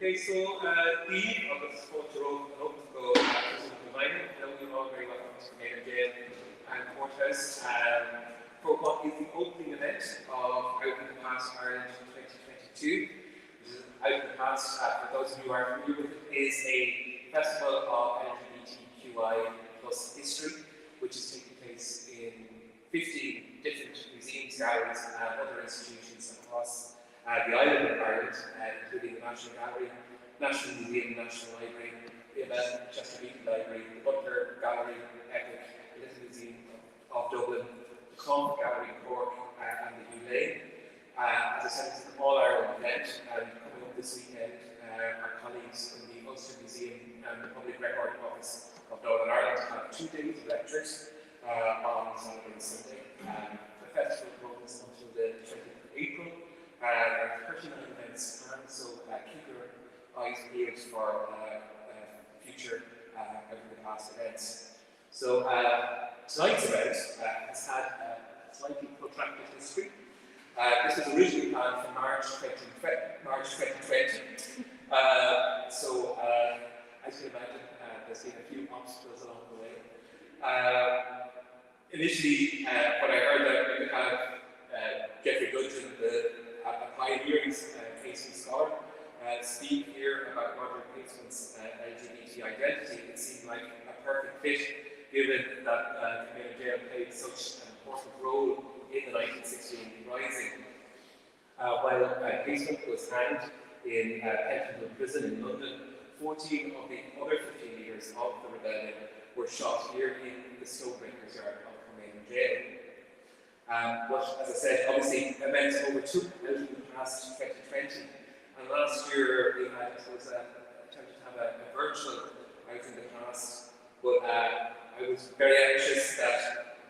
Okay, so Dee, of the photo hope to go providing. I know you're all very welcome to Mayor Jail and Courthouse for what is the opening event of Out in the Past Ireland 2022. This is Out in the Past, for those of you who are familiar with it, is a festival of LGBTQI plus history, which is taking place in 50 different museums, galleries, and other institutions across the island of Ireland, including the National Gallery, National Museum, National Library, the Chesterfield Library, the Butler Gallery, Epic, the Little Museum of Dublin, the Clonfert Gallery in Cork, and the Ulane. As I said, it's an all-Ireland event, and coming up this weekend, our colleagues from the Ulster Museum and the Public Record Office of Northern Ireland have 2 days of lectures on Saturday and Sunday. The festival runs until the 20th of April. 39 events planned, so keep your eyes peeled for future Out in the Past events. So tonight's event has had a slightly protracted history. This was originally planned for March 2020. So as you can imagine, there's been a few obstacles along the way. Initially, when I heard that we could have Jeffrey Dudgeon, a pioneering Casement scholar, speak here about modern Casement's LGBT identity, it seemed like a perfect fit, given that Camilla Jail played such an important role in the 1916 Rising. While Casement was hanged in Helpline prison in London, 14 of the other 15 leaders of the rebellion were shot here in the Stonebreakers yard of Camilla Jail. But as I said, obviously events overtook Out in the Past 2020, and last year we had attempted to have a virtual Out in the Past, but I was very anxious that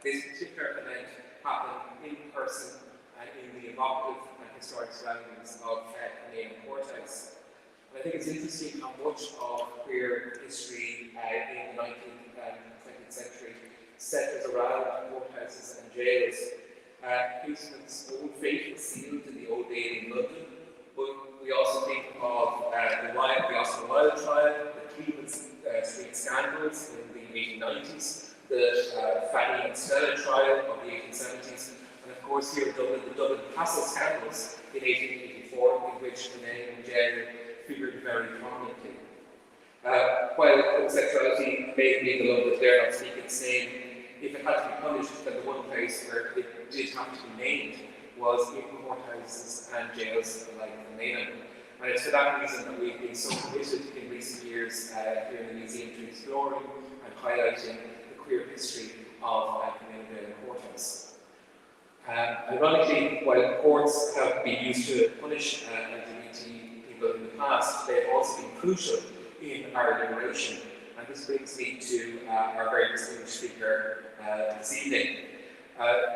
this particular event happened in person and in the evocative and historic surroundings of Canadian Courthouse. And I think it's interesting how much of queer history in the 19th and 20th century centres around courthouses and jails. Casement's old fate was sealed in the Old Bailey in London, but we also think of the Oscar Wilde trial, the Cleveland Street scandals in the 1890s, the Fanny and Stella trial of the 1870s, and of course here in Dublin, the Dublin Castle scandals in 1884, in which the name and gender figured very prominently. While homosexuality may be the love that dare not speak its name, if it had to be punished, then the one place where it did have to be named was in courthouses and jails like the mainland. And it's for that reason that we've been so committed in recent years here in the museum to exploring and highlighting the queer history of Canadian courthouse. Ironically, while courts have been used to punish LGBT people in the past, they have also been crucial in our liberation. And this brings me to our very distinguished speaker this evening.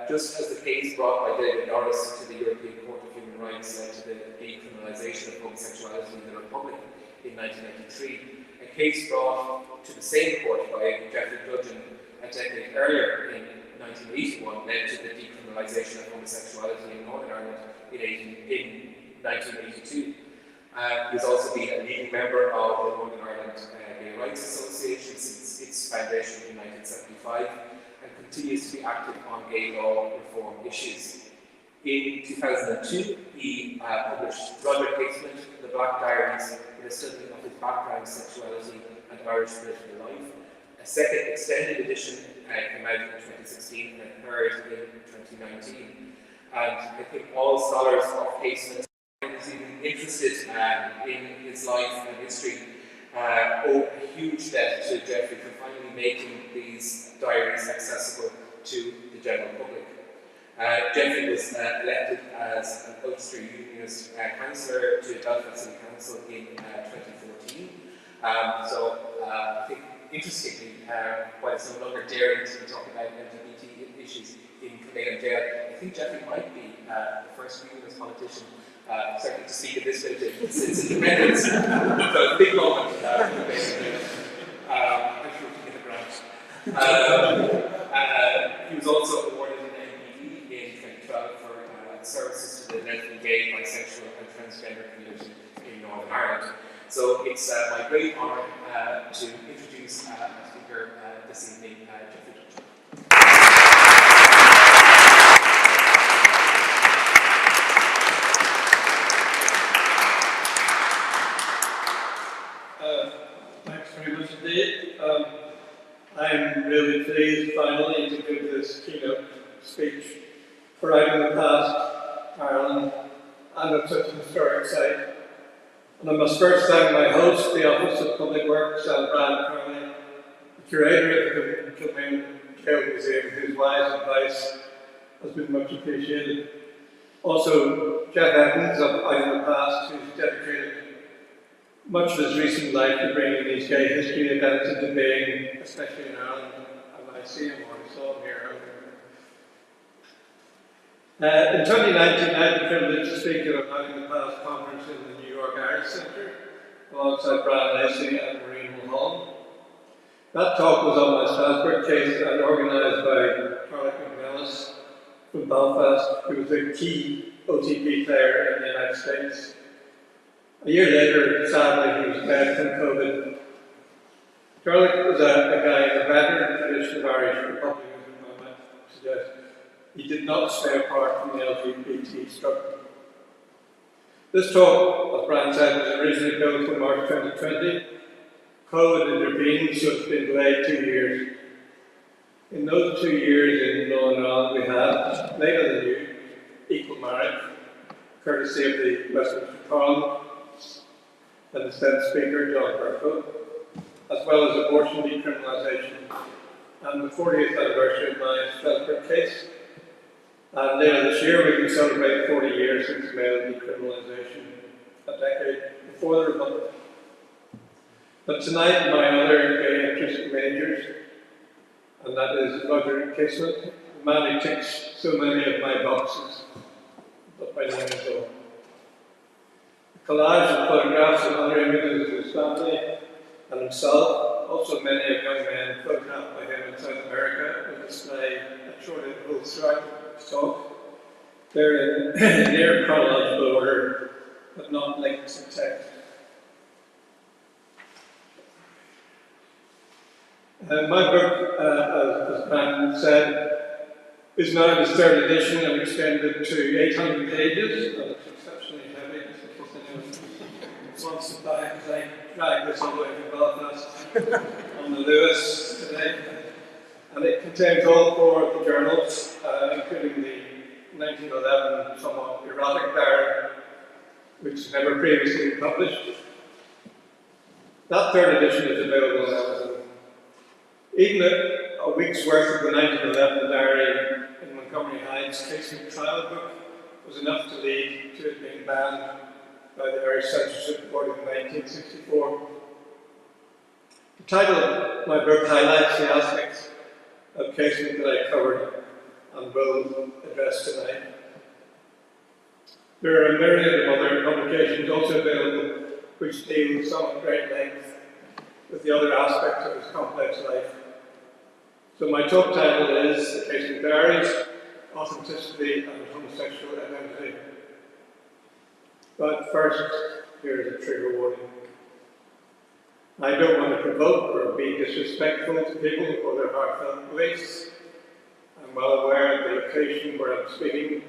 Just as the case brought by David Norris to the European Court of Human Rights led to the decriminalisation of homosexuality in the Republic in 1993, a case brought to the same court by Jeffrey Dudgeon a decade earlier in 1981 led to the decriminalisation of homosexuality in Northern Ireland in 1982. He's also been a leading member of the Northern Ireland Gay Rights Association since its foundation in 1975 and continues to be active on gay law reform issues. In 2002, he published Roderick Casement, The Black Diaries, with a study of his background, sexuality and Irish political life. A second extended edition came out in 2016 and a third in 2019. And I think all scholars of Casement is even interested in his life and history owe a huge debt to Jeffrey for finally making these diaries accessible to the general public. Jeffrey was elected as an Ulster Unionist councillor to Belfast City Council in 2014. So I think interestingly, while it's no longer daring to talk about LGBT issues in Canadian jail, I think Jeffrey might be the first Unionist politician certainly to speak at this stage since independence. So a big moment basically. I'm sure to get a grant. He was also awarded an MBE in 2012 for services to the lesbian, gay, bisexual and transgender community in Northern Ireland. So it's my great honour to introduce our speaker this evening, Jeffrey Dudgeon. Thanks very much indeed. I'm really pleased finally to give this keynote speech for out in the past, Ireland, and at such an historic site. And I must first thank my host, the Office of Public Works, and Brian Crowley, the curator of the Casement Museum, whose wise advice has been much appreciated. Also, Jeff Evans of Out in the Past, who's dedicated much of his recent life to bringing these gay history events into being, especially in Ireland, and I see him, or I saw him here earlier. In 2019, I had the privilege to speak at a Out in the Past conference in the New York Irish Centre, alongside Brian Lacey and Maureen Mulholland. That talk was on my Strasbourg case and organised by Charlotte McNellis from Belfast, who was a key OTP player in the United States. A year later, sadly, he was dead from COVID. Charlie was a guy in the veteran tradition of Irish republicanism, I might suggest. He did not stay apart from the LGBT struggle. This talk, as Brian said, was originally built for March 2020. COVID intervened, so it's been delayed 2 years. In those 2 years in Law and Ireland, we had, later than you, equal marriage, courtesy of the Westminster Parliament, and the Senate Speaker, John Bercow, as well as abortion decriminalisation, and the 40th anniversary of my Strasbourg case. And later this year, we can celebrate 40 years since male decriminalisation, a decade before the Republic. But tonight, my other gay interest majors, and that is Roger Casement, the man who ticks so many of my boxes, but by name as well. Collage of photographs of other images of his family and himself, also many of young men photographed by him in South America, will display at short intervals throughout his talk. They're in near chronological order, but not linked to text. My book, as Brian said, is now in its third edition and extended to 800 pages, and it's exceptionally heavy. Wants to buy because I dragged this all the way from Belfast on the Lewis today. And it contains all 4 of the journals, including the 1911 somewhat erotic diary, which never previously been published. That third edition is available on Amazon. Even a week's worth of the 1911 diary in Montgomery Hyde's Casement trial book was enough to lead to it being banned by the Irish Censorship Board in 1964. The title of my book highlights the aspects of Casement that I covered and will address tonight. There are a myriad of other publications also available which deal with some at great length with the other aspects of his complex life. So my talk title is The Casement Diaries, Authenticity and Homosexual Identity. But first, here is a trigger warning. I don't want to provoke or be disrespectful to people or their heartfelt beliefs. I'm well aware of the location where I'm speaking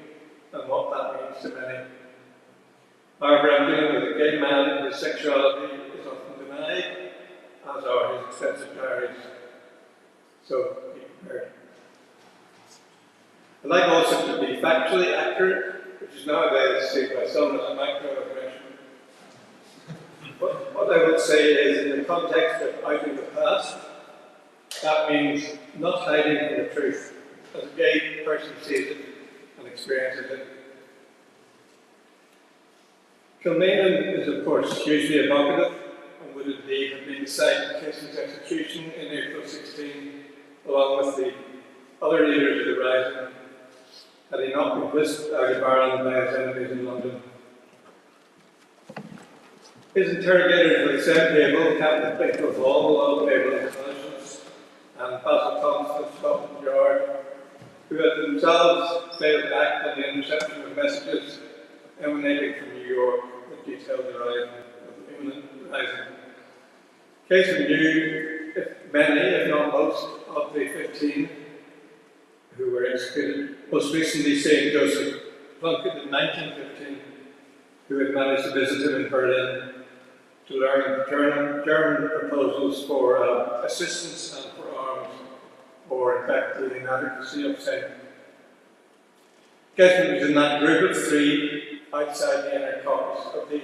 and what that means to many. However, I'm dealing with a gay man whose sexuality is often denied, as are his extensive diaries. So be prepared. I'd like also to be factually accurate, which is nowadays seen by some as a microaggression. What I would say is, in the context of out in the past, that means not hiding from the truth, as a gay person sees it and experiences it. Kilmainham is, of course, hugely evocative, and would indeed have been the site of Casement's execution in April 16, along with the other leaders of the Rising, had he not been whisked out of Ireland by his enemies in London. His interrogators were the same people, Captain Victor Hall, Lord Babel Intelligence, and Basil Thompson of Scotland Yard, who had themselves failed to act on the interception of messages emanating from New York that detailed the imminent Casement knew many, if not most, of the 15 who were executed, most recently St. Joseph Plunkett in 1915, who had managed to visit him in Berlin to learn German proposals for assistance and for arms, or in fact the inadequacy of St. Casement was in that group of 3 outside the inner caucus of the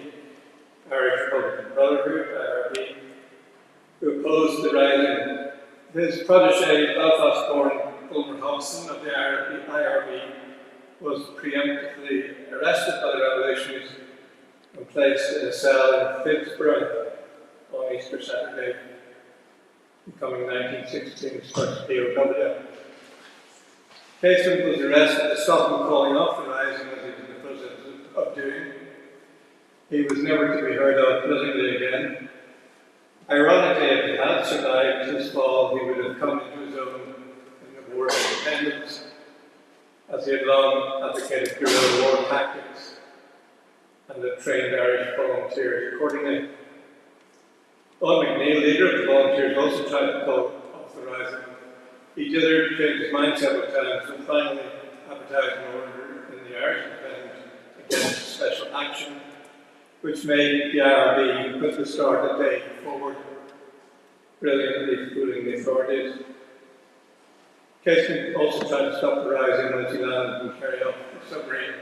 Irish Republican Brotherhood, IRB, who opposed the rising. His protege, Belfast-born Ulmer Hobson of the IRB, was preemptively arrested by the revolutionaries and placed in a cell in Phibsborough on Easter Saturday, becoming 1916's first POW. Casement was arrested to stop him calling off the rising as he was in the process of doing. He was never to be heard of politically again. Ironically, if he had survived his fall, he would have come into his own in the War of Independence, as he had long advocated guerrilla war tactics and had trained Irish volunteers accordingly. Owen McNeill, leader of the volunteers, also tried to call off the rising. He did change his mind several times and finally advertised an order in the Irish Independent against special action, which made the IRB put the start a day forward, brilliantly fooling the authorities. Casement also tried to stop the rising once he landed and carry off the submarine,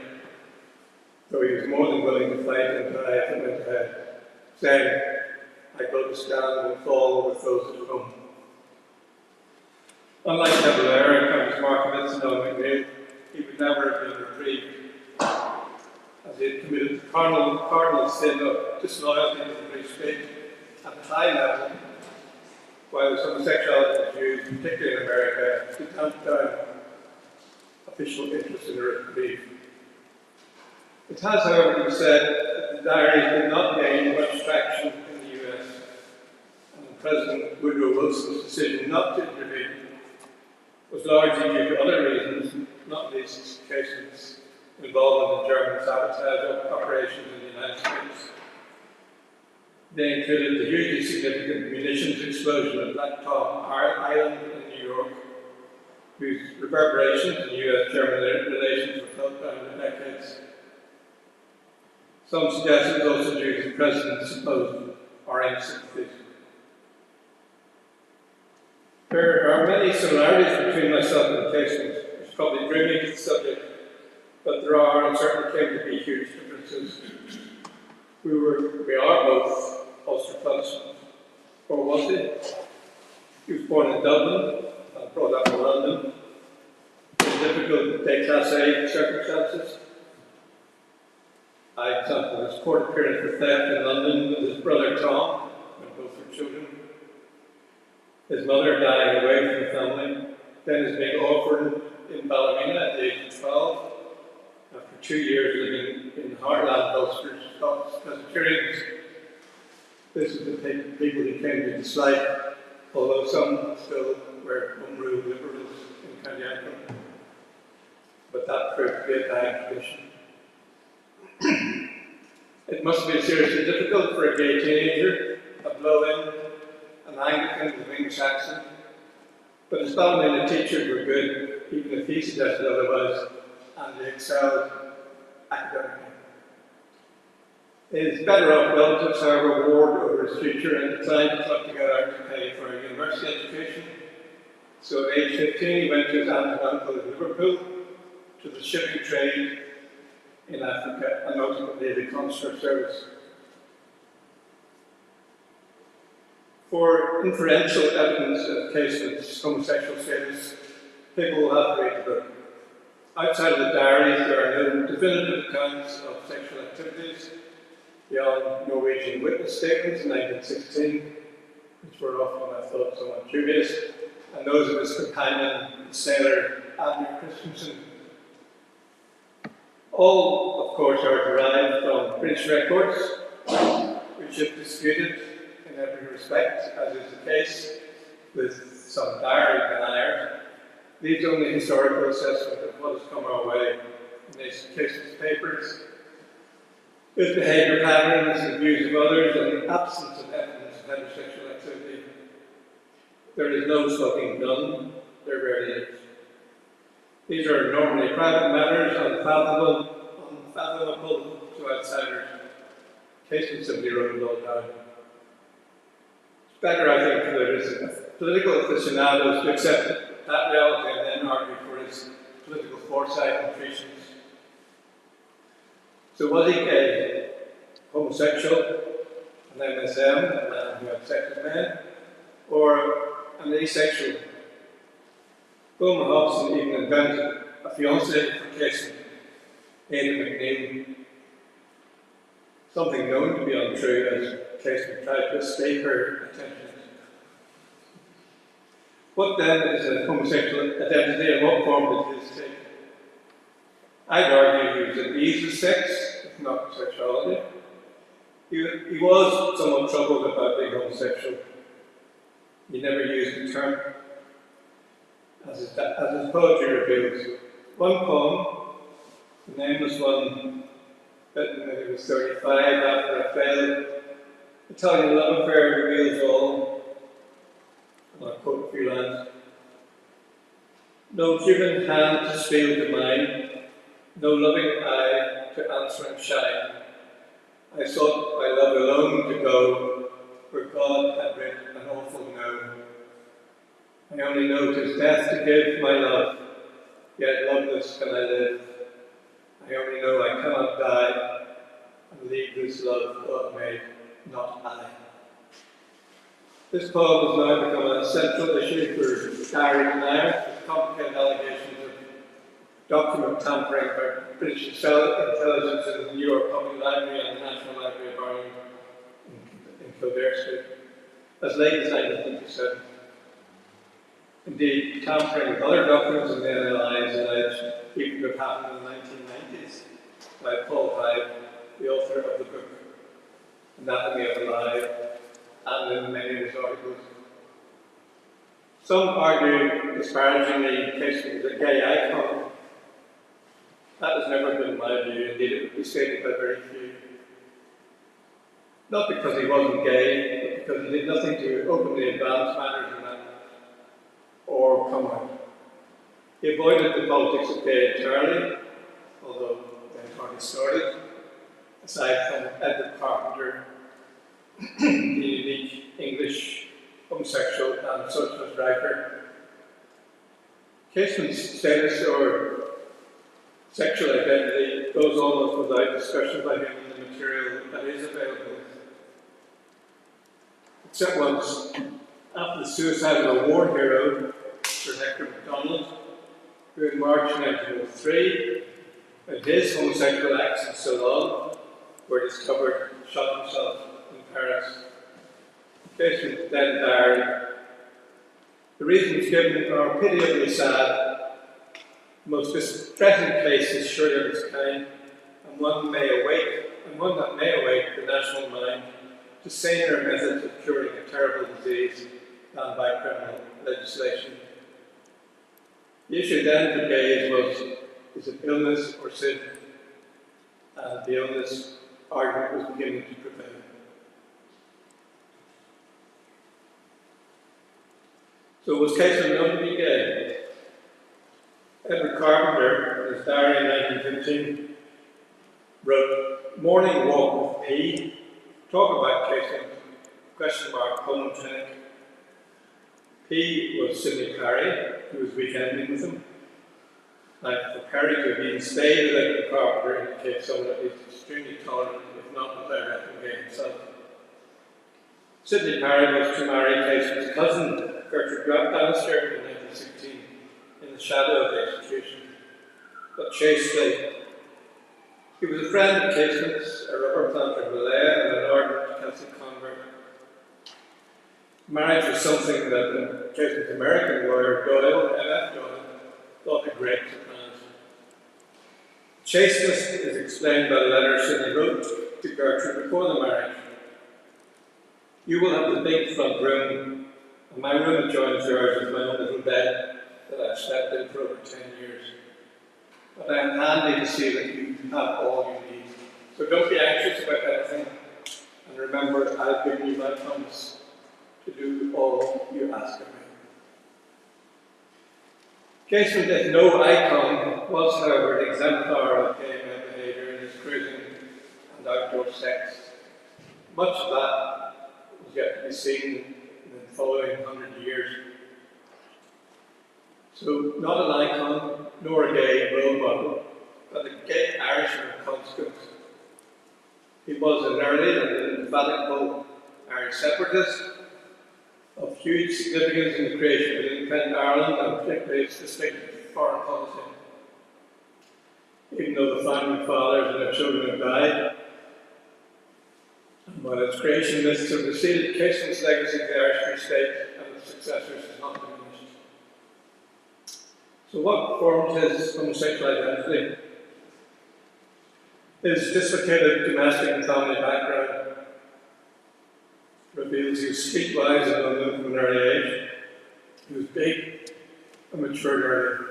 though he was more than willing to fight and die if it went ahead, saying, "I go to stand and fall with those at home." Unlike Caballero, Countess Markovitz, and Owen McNeill, he would never have been reprieved, as he had committed the cardinal sin of disloyalty to the British state at a high level, while his homosexuality was used, particularly in America, to tamp down official interest in a reprieve. It has, however, been said that the Diaries did not gain much traction in the US, and President Woodrow Wilson's decision not to intervene was largely due to other reasons, not least Casement's involvement in German sabotage operations in the United States. They included the hugely significant munitions explosion at Black Tom Island in New York, whose reverberations in US-German relations were felt down the decades. Some suggest it was also due to the President's supposed Orange sympathies. There are many similarities between myself and Casement, which probably bring me to the subject, but there are and certainly came to be huge differences. We are both Ulster Protestants, or was he? He was born in Dublin and brought up in London in difficult déclassé circumstances. I example his court appearance for theft in London with his brother Tom, when both were children. His mother dying away from the family, then his being orphaned in Ballymena at the age of 12, after 2 years living in Heartland Ulster Scots Presbyterians. This is the people he came to dislike, although some still were home rule liberals in County Antrim. But that proved to be a dying tradition. It must have been seriously difficult for a gay teenager, a blow-in, an Anglican with English accent, but his family and the teachers were good, even if he suggested otherwise, and they excelled academically. His better-off relatives, however, warred over his future and declined to club together to pay for a university education. So at age 15, he went to his aunt and uncle in Liverpool, to the shipping trade in Africa, and ultimately the consular service. For inferential evidence of Casement's homosexual status, people will have to read the book. Outside of the Diaries, there are no definitive accounts of sexual activities beyond Norwegian witness statements in 1916, which were often, I thought, somewhat dubious, and those of his companion, the sailor Abner Christensen. All, of course, are derived from British records, which if disputed in every respect, as is the case with some diary deniers, leaves only historical assessment of what has come our way in these cases papers, his behaviour patterns and views of others, and the absence of evidence of heterosexual exclusivity. There is no smoking done, there rarely is. These are normally private matters, unfathomable to outsiders. Casement simply wrote it all down. It's better, I think, for the political aficionados to accept that reality and then argue for his political foresight and prescience. So was he gay, homosexual, an MSM, a man who had sex with men, or an asexual? Bowman Hobson even invented a fiancée for Casement, Ada McNeil. Something known to be untrue as Casement tried to escape her attentions. What then is a homosexual identity and what form did his take? I'd argue he was at ease with sex, if not sexuality. He was somewhat troubled about being homosexual. He never used the term, as his poetry reveals. One poem, the nameless one, written when he was 35 after a failed Italian love affair, reveals all. And I'll quote a few lines. No human hand to steal to mine, no loving eye to answer and shine. I sought my love alone to go, where God had written an awful no. I only know 'tis death to give my love, yet loveless can I live. I only know I cannot die, and leave this love God made, not I. This poem has now become a central issue for Diaries now, with complicated allegations of document tampering by British intelligence in the New York Public Library and the National Library of Ireland in Kildare Street, as late as 1957. Indeed, tampering with other documents in the NLI is alleged even to have happened in the 1990s by Paul Hyde, the author of the book Anatomy of a Lie, and in many of his articles. Some argue disparagingly Casement is a gay icon. That has never been my view, indeed it would be stated by very few. Not because he wasn't gay, but because he did nothing to openly advance matters in that or come out. He avoided the politics of gay entirely, although they had hardly started, aside from Edward Carpenter, the unique English homosexual and socialist writer. Casement's status or sexual identity goes almost without discussion by him in the material that is available. Except once, after the suicide of a war hero, Sir Hector MacDonald, who in March 1903, when his homosexual acts in Ceylon were discovered, shot himself in Paris. Casement then died. The reasons given are pitiably sad. The most distressing case is surely of its kind, and one that may awake the national mind to saner methods of curing a terrible disease than by criminal legislation. The issue then for gays was, is it illness or sin? And the illness argument was beginning to prevail. So was Casement known to be gay? Edward Carpenter, in his diary in 1915, wrote, "Morning walk with me, talk about Casement, ? Home clinic." P was Sidney Parry, who was weekending with him. And for Parry to have been stayed with Edward Carpenter indicates someone at least extremely tolerant, if not without reckoning gay himself. Sidney Parry was to marry Casement's cousin, Gertrude Bannister, in 1916, in the shadow of the execution, but chastely. He was a friend of Casement's, a rubber planter of Malaya, and an ardent Catholic convert. Marriage was something that Casement's American lawyer, Doyle, M.F. Doyle, thought a great surprise. Chasteness is explained by the letter Sidney wrote to Gertrude before the marriage. "You will have the big front room, and my room adjoins yours with my own little bed that I've slept in for over 10 years. But I am handy to see that you have all you need. So don't be anxious about anything, and remember, I've given you my promise. to do all you ask of me. Casement, if no icon, was, however, an exemplar of gay male behaviour in his cruising and outdoor sex. Much of that was yet to be seen in the following 100 years. So, not an icon, nor a gay role model, but a gay Irishman of consequence. He was an early and indefatigable Irish separatist, of huge significance in the creation of independent Ireland and particularly its distinctive foreign policy. Even though the founding fathers and their children have died, and while its creation myths have receded, Casement's legacy to the Irish Free State and its successors has not diminished. So what formed his homosexual identity? His dislocated domestic and family background reveals he was streetwise and unknown from an early age. He was big and matured early.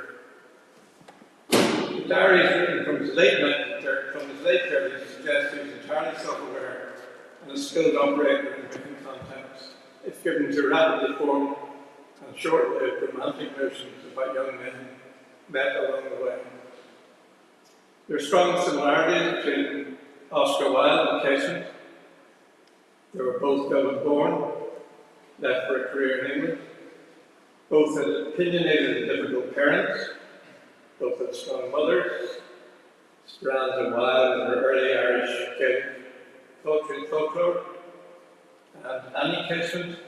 The Diaries, written from his late 30s, suggest he was entirely self-aware and a skilled operator in different contexts, if given to rapidly formed and short-lived romantic notions about young men met along the way. There are strong similarities between Oscar Wilde and Casement. They were both Dublin-born, left for a career in England. Both had opinionated and difficult parents. Both had strong mothers. Speranza Wilde and her early Irish Gaelic poetry and folklore. And Annie Casement,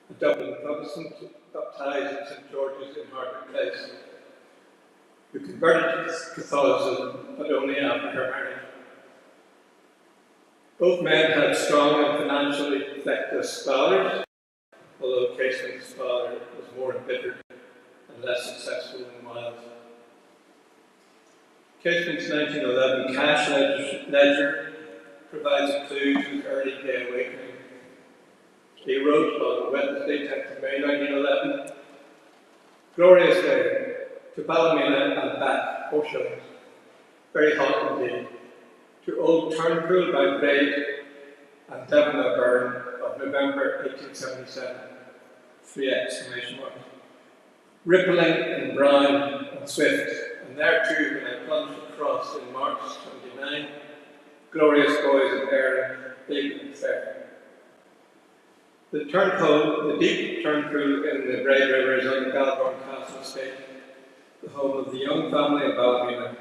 a Dublin Protestant, baptised in St George's in Harvard Place, who converted to Catholicism, but only after her marriage. Both men had strong and financially feckless fathers, although Casement's father was more embittered and less successful than Wilde's. Casement's 1911 cash ledger provides a clue to his early gay awakening. He wrote on Wednesday, 10th of May 1911, "Glorious day, to Ballymena and back, 4 shillings. Very hot indeed. To old Turnpool by Braid and Devon Burn of November 1877, 3 exclamation marks. Rippling in brown and swift, and there too when I plunged across in March 29, glorious boys of Erin, big and fair." The Turnpool, the deep Turnpool in the Braid River is on the Galborn Castle estate, the home of the young family of Ballymena,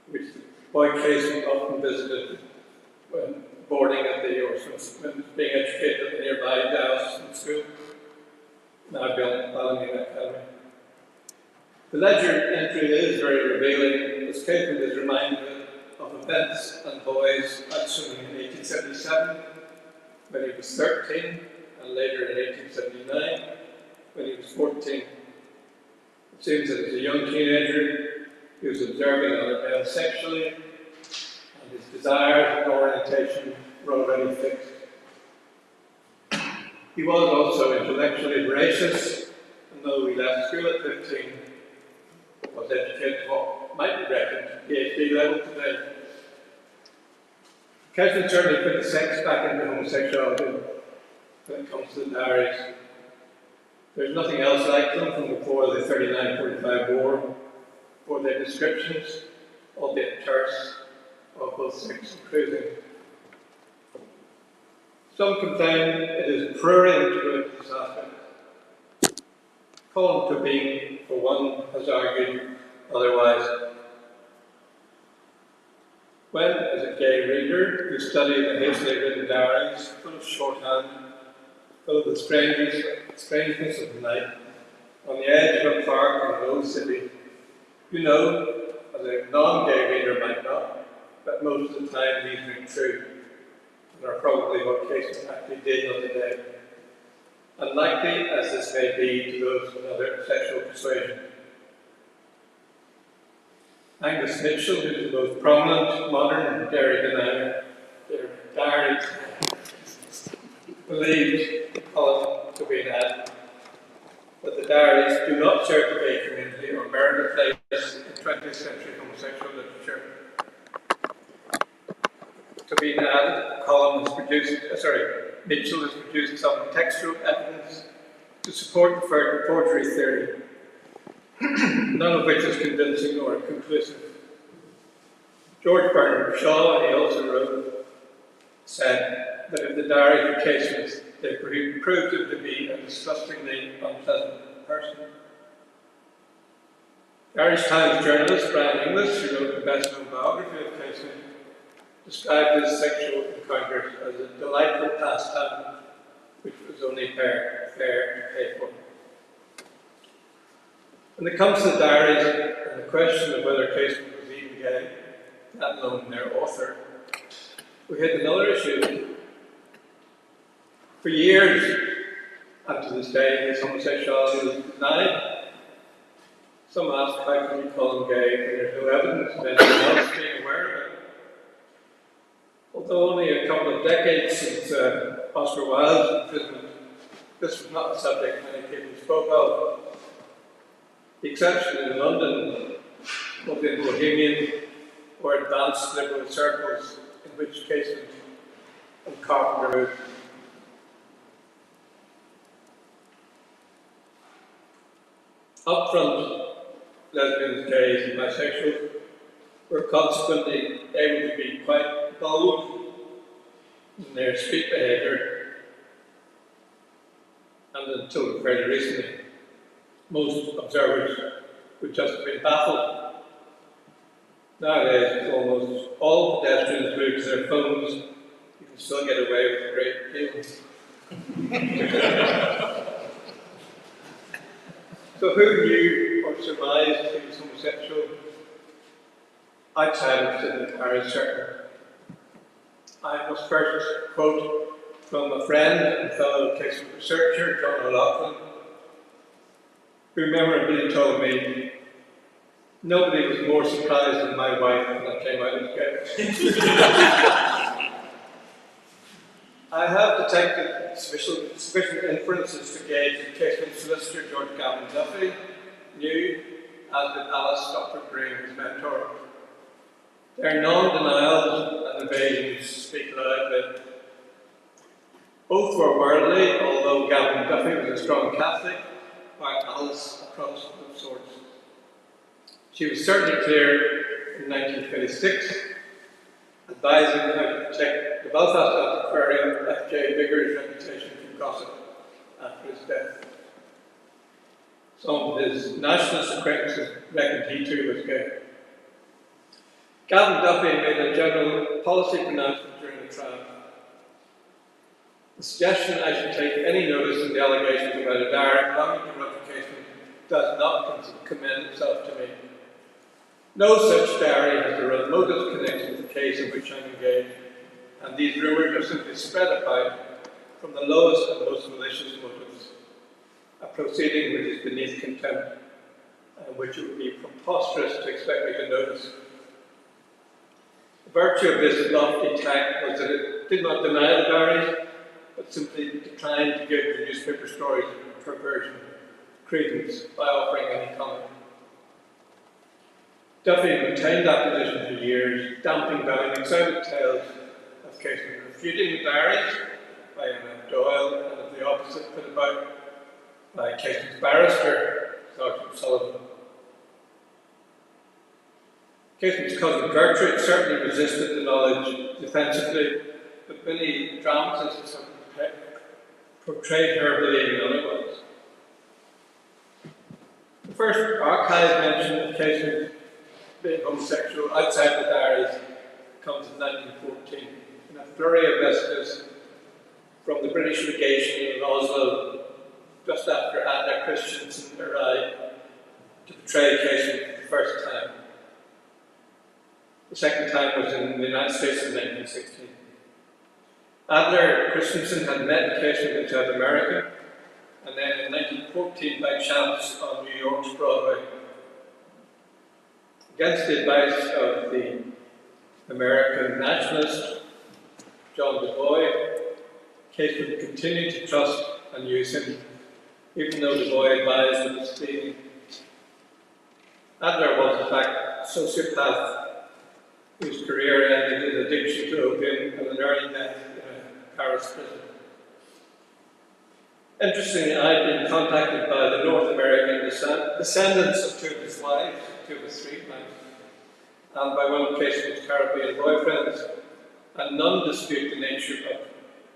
which the boy Casement often visited when boarding at the, or when being educated at the nearby Dowson School, now built Ballymena Academy. The ledger entry is very revealing, as Casement is reminded of events and boys out swimming in 1877, when he was 13, and later in 1879, when he was 14. It seems that as a young teenager, he was observing other men sexually, and his desires and orientation were already fixed. He was also intellectually voracious, and though he left school at 15, was educated to what might be reckoned PhD level today. Casement certainly put the sex back into homosexuality when it comes to the Diaries. There's nothing else like them from before the 39-45 war, for their descriptions, albeit terse, of both sex and cruising. Some complain it is prurient to this aspect. Colin Tobin, for one, has argued otherwise. When, as a gay reader who studied the hastily written diaries, full of shorthand, full of the strangeness of the night, on the edge of a park in an old city, you know, as a non-gay reader might not, but most of the time these ring true, and are probably what Casement actually did on the day. Unlikely as this may be to those with another sexual persuasion. Angus Mitchell, who is the most prominent modern Diaries believed Colin to be an ad, that the Diaries do not serve the gay community or merit a place in 20th century homosexual literature. To be an ad, Colin was produced, Mitchell has produced some textual evidence to support the forgery theory, none of which is convincing or conclusive. George Bernard Shaw, he also wrote, said that if the diaries were Casement's, they proved him to be a disgustingly unpleasant person. The Irish Times journalist Brian Inglis, who wrote the best-known biography of Casement, described his sexual encounters as a delightful pastime, which was only fair to pay for. When it comes to the diaries and the question of whether Casement was even gay, let alone their author, we hit another issue. For years, and to this day, his homosexuality was denied. Some ask, how can you call him gay when there's no evidence of anyone else being aware of it? Although only a couple of decades since Oscar Wilde's imprisonment, this was not a subject many people spoke of. The exception in London was in Bohemian or advanced liberal circles in which Casement and Carpenter moved. Up front, lesbians, gays and bisexuals were consequently able to be quite bold in their street behaviour, and until fairly recently, most observers would just have been baffled. Nowadays, with almost all pedestrians glued to their phones, you can still get away with a great deal. So who knew or surmised he was homosexual? Outside of Sydney Parish Circle. I must first quote from a friend and fellow Casement researcher, John O'Loughlin, who memorably told me, nobody was more surprised than my wife when I came out as gay. I have detected sufficient inferences to gauge that Casement solicitor George Gavin Duffy knew, as did Alice Stockford Green, his mentor. Their non-denials and evasions speak loudly. Both were worldly, although Gavin Duffy was a strong Catholic, while Alice a Protestant of sorts. She was certainly clear in 1926, advising how to protect the Belfast Antiquarian F.J. Bigger's reputation from gossip after his death. Some of his nationalist acquaintances reckoned he too was gay. Gavin Duffy made a general policy pronouncement during the trial. The suggestion I should take any notice of the allegations about a diary belonging to Roger Casement does not commend itself to me. No such diary has the remotest connection to the case in which I'm engaged, and these rumours are simply spread about from the lowest and most malicious motives, a proceeding which is beneath contempt, and which it would be preposterous to expect me to notice. The virtue of this lofty tack was that it did not deny the diaries, but simply declined to give the newspaper stories of perversion credence by offering any comment. Duffy maintained that position for years, damping down excited tales of Casement, refuting the diaries by M.F. Doyle, and of the opposite put about by Casement's barrister, Sergeant Sullivan. Casement's cousin Gertrude certainly resisted the knowledge defensively, but many dramatists have portrayed her believing otherwise. The first archive mention of Casement being homosexual outside the diaries comes in 1914, in a flurry of messages from the British legation in Oslo, just after Anna Christensen arrived to portray Casement for the first time. The second time was in the United States in 1916. Adler Christensen had met Casement in South America, and then in 1914 by chance on New York's Broadway. Against the advice of the American nationalist John Du Bois, Casement continued to trust and use him, even though Du Bois advised of his fleeing. Adler was, in fact, a sociopath whose career ended in addiction to opium and an early death in a Paris prison. Interestingly, I'd been contacted by the North American descendants of two of his wives, two of his three wives, and by one of Casement's Caribbean boyfriends, and none dispute the nature of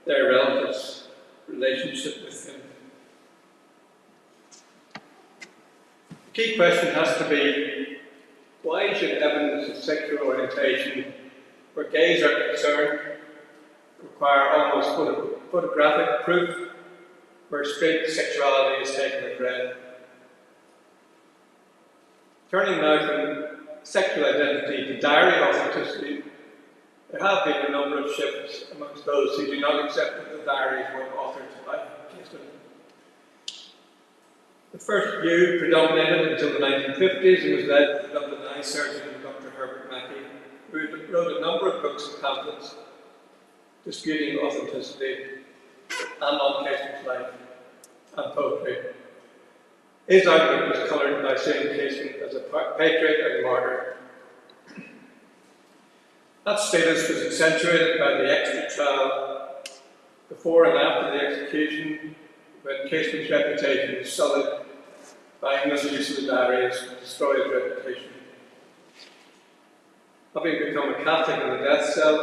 their relatives' relationship with him. The key question has to be, why should evidence of sexual orientation, where gays are concerned, require almost photographic proof, where straight sexuality is taken for granted? Turning now from sexual identity to diary authenticity, there have been a number of shifts amongst those who do not accept that the diaries were authored by Casement. The first view predominated until the 1950s and was led by the Dublin eye surgeon Dr. Herbert Mackey, who wrote a number of books and pamphlets disputing authenticity and on Casement's life and poetry. His argument was coloured by seeing Casement as a patriot and martyr. That status was accentuated by the extra trial before and after the execution, when Casement's reputation was sullied by England's use of the diaries to destroy his reputation. Having become a Catholic in the death cell,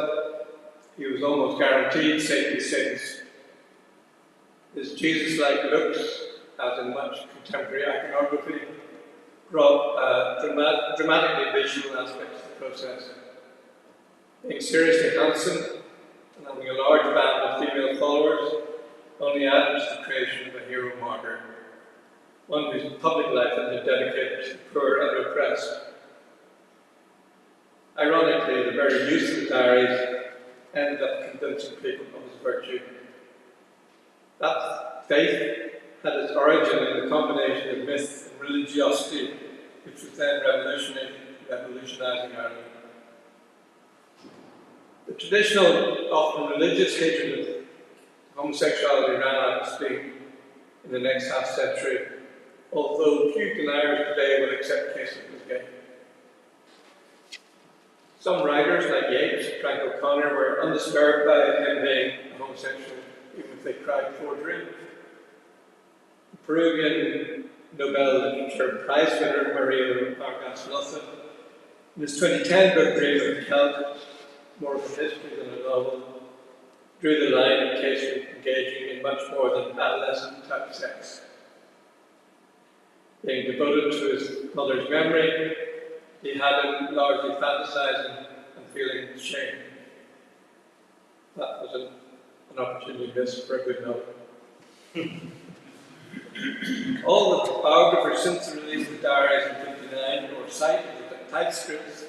he was almost guaranteed saintly sins. His Jesus-like looks, as in much contemporary iconography, brought dramatically visual aspects to the process. Being seriously handsome and having a large band of female followers only added to the creation of a hero martyr, one whose public life had been dedicated to the poor and oppressed. Ironically, the very use of the diaries ended up convincing people of his virtue. That faith had its origin in the combination of myth and religiosity, which was then revolutionising Ireland. The traditional, often religious hatred of homosexuality ran out of steam in the next half-century, although few deniers today will accept Casement as gay. Some writers, like Yeats, Frank O'Connor, were undisturbed by him being a homosexual, even if they cried forgery. The Peruvian Nobel Literature Prize winner Maria Vargas Llosa, in his 2010 book Dream of the Celt, more of a history than a novel, drew the line at Casement engaging in much more than adolescent-type sex. Being devoted to his mother's memory, he had him largely fantasizing and feeling shame. That was an opportunity missed for a good novel. All the biographers since the release of the Diaries in 1959 or cited the typescripts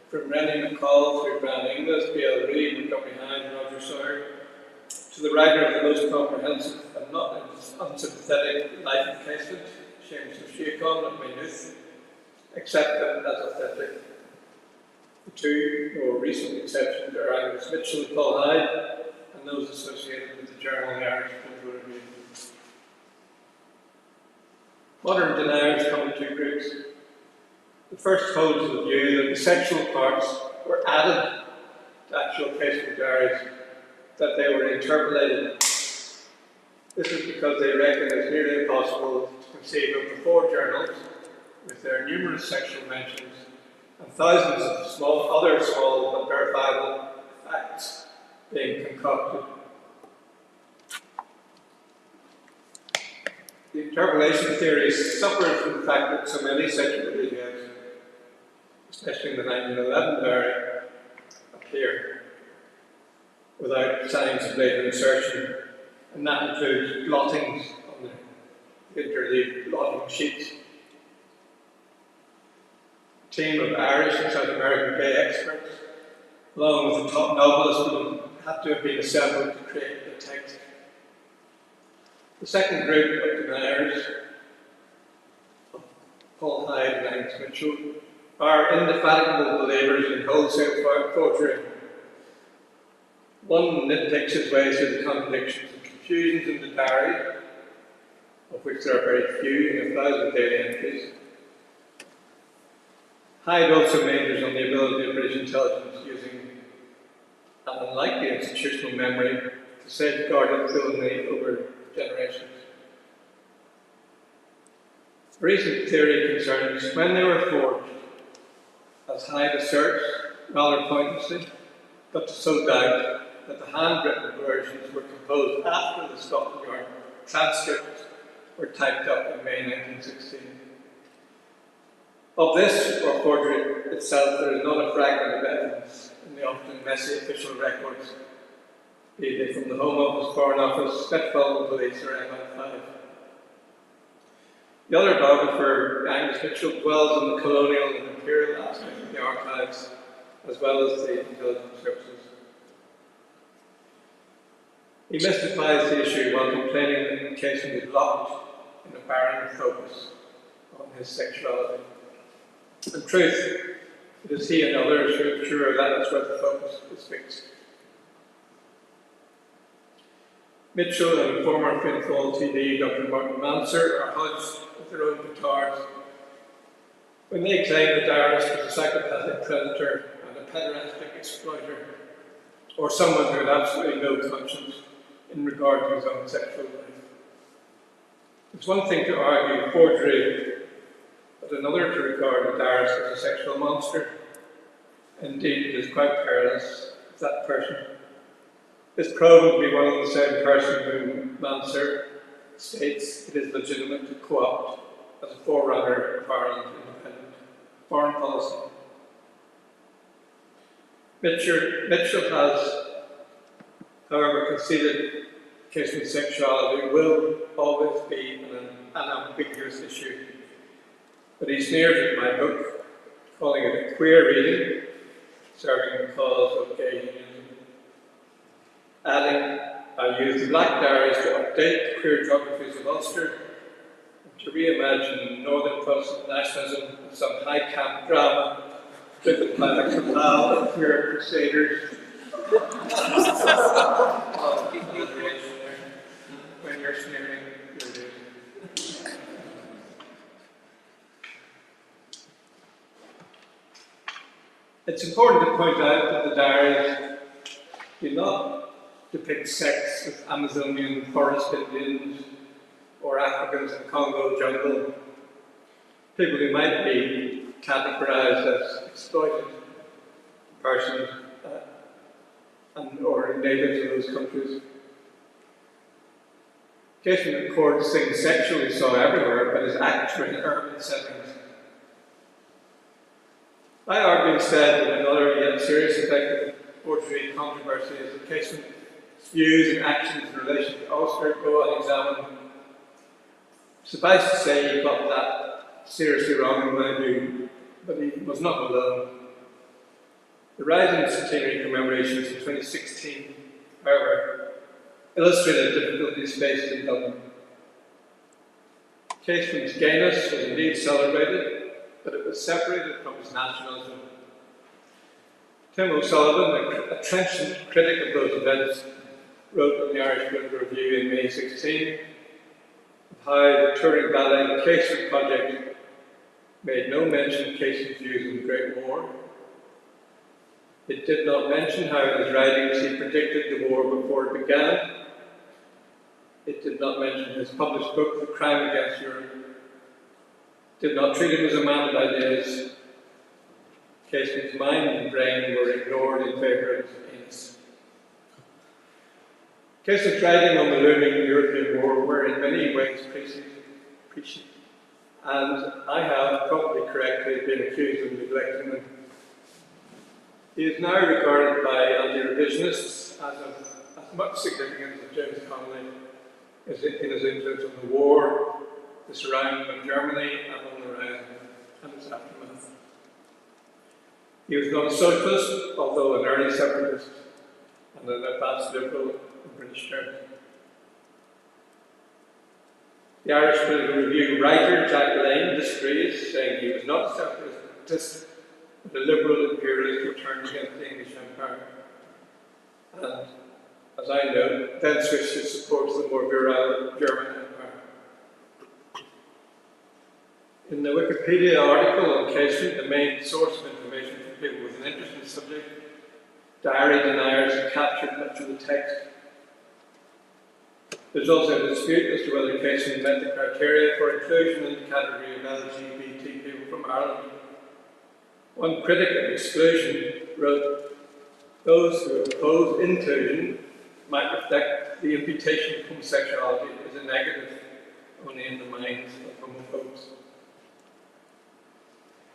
from Rennie McCall through Brian Inglis, B.L. Reid, Montgomery Hyde, Roger Sawyer, to the writer of the most comprehensive and not unsympathetic Life of Casement, Seamus O'Shea and Maynooth, accept them as authentic. The two more recent exceptions are Angus Mitchell and Paul Hyde, and those associated with the Journal of the Irish Political Review. Modern deniers come in two groups. The first holds the view that the sexual parts were added to actual Casement diaries, that they were interpolated. This is because they reckon it's nearly impossible to conceive of the four journals, with their numerous sexual mentions and thousands of other small but verifiable facts being concocted. The interpolation theory suffers from the fact that so many sexual videos, especially in the 1911 diary, appear without signs of later insertion, and that includes blottings on the interleaved blotting sheets. A team of Irish and South American gay experts, along with the top novelists, would have to have been assembled to create the text. The second group of deniers, Paul Hyde and Angus Mitchell, are indefatigable believers in wholesale forgery. One nitpicks his way through the contradictions and confusions in the diary, of which there are very few in 1,000 daily entries. Hyde also majors on the ability of British intelligence using an unlikely institutional memory to safeguard its villainy over generations. A recent theory concerns when they were forged as Hyde asserts, rather pointlessly, but to sow doubt, that the handwritten versions were composed after the Scotland Yard transcripts were typed up in May 1916. Of this, or forgery itself, there is not a fragment of evidence in the often messy official records, be they from the Home Office, Foreign Office, Metropolitan Police, or MI5. The other biographer, Angus Mitchell, dwells on the colonial and imperial aspect of the archives, as well as the intelligence services. He mystifies the issue while complaining that the Casement is locked in a barren focus on his sexuality. In truth, it is he and others who ensure that is where the focus is fixed. Mitchell and former Finfall TD Dr. Martin Manser are hugs with their own guitars when they claim the diarist was a psychopathic predator and a pederastic exploiter, or someone who had absolutely no conscience in regard to his own sexual life. It's one thing to argue forgery, but another to regard the diarist as a sexual monster. Indeed, it is quite perilous if that person is proven to be one of the same person whom Manser states it is legitimate to co-opt as a forerunner of Ireland's independent foreign policy. Mitchell has, however, conceded Casement's sexuality will always be an ambiguous issue. But he sneers at my book, calling it a queer reading, serving the cause of gay unionism. Adding, I use the Black Diaries to update the queer geographies of Ulster, and to reimagine Northern Protestant nationalism as some high camp drama driven by the cabal of queer crusaders. When you're sneering, you're doing. It's important to point out that the diaries do not depict sex with Amazonian forest Indians or Africans in Congo jungle, people who might be categorized as exploited persons or natives of those countries. Casement records things sexually saw everywhere, but his acts were in urban settings. I argue instead that another yet serious effect of forgery controversy is that Casement's views and actions in relation to Ulster go unexamined. Suffice to say, he got that seriously wrong in my view, but he was not alone. The rising centenary commemorations in 2016, however, illustrated the difficulties faced in Dublin. Casement's gayness was indeed celebrated, but it was separated from his nationalism. Tim O'Sullivan, a trenchant critic of those events, wrote in the Irish Political Review in May 16 of how the touring ballet Casement project made no mention of Casement's views in the Great War. It did not mention how in his writings he predicted the war before it began. It did not mention his published book, The Crime Against Europe. Did not treat him as a man of ideas. Casement's mind and brain were ignored in favour of his anus. Casement's writing on the looming European war were in many ways prescient, and I have, probably correctly, been accused of neglecting them. He is now regarded by anti-revisionists as of as much significance as James Connolly is in his influence on the war, the surrounding of Germany, and on the horizon, and its aftermath. He was not a socialist, although an early separatist, and an advanced liberal in British terms. The Irish Political Review writer Jack Lane disagrees, saying he was not a separatist, but a liberal imperialist who turned against the English Empire. And, as I know, then switched his support to the more virile German Empire. In the Wikipedia article on Casement, the main source of information for people with an interest in the subject, diary deniers have captured much of the text. There's also a dispute as to whether Casement met the criteria for inclusion in the category of LGBT people from Ireland. One critic of exclusion wrote, "Those who oppose inclusion might reflect the imputation of homosexuality as a negative only in the minds of homophobes."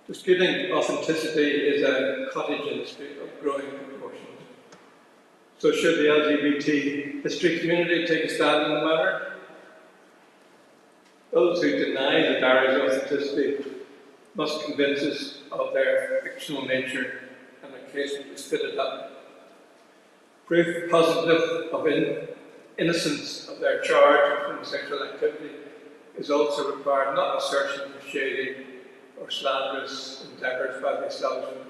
Disputing authenticity is a cottage industry of growing proportions. So should the LGBT history community take a stand in the matter? Those who deny the Diaries' authenticity must convince us of their fictional nature and a case is fitted up. Proof positive of innocence of their charge of homosexual activity is also required, not assertion of shady or slanderous endeavours by the establishment.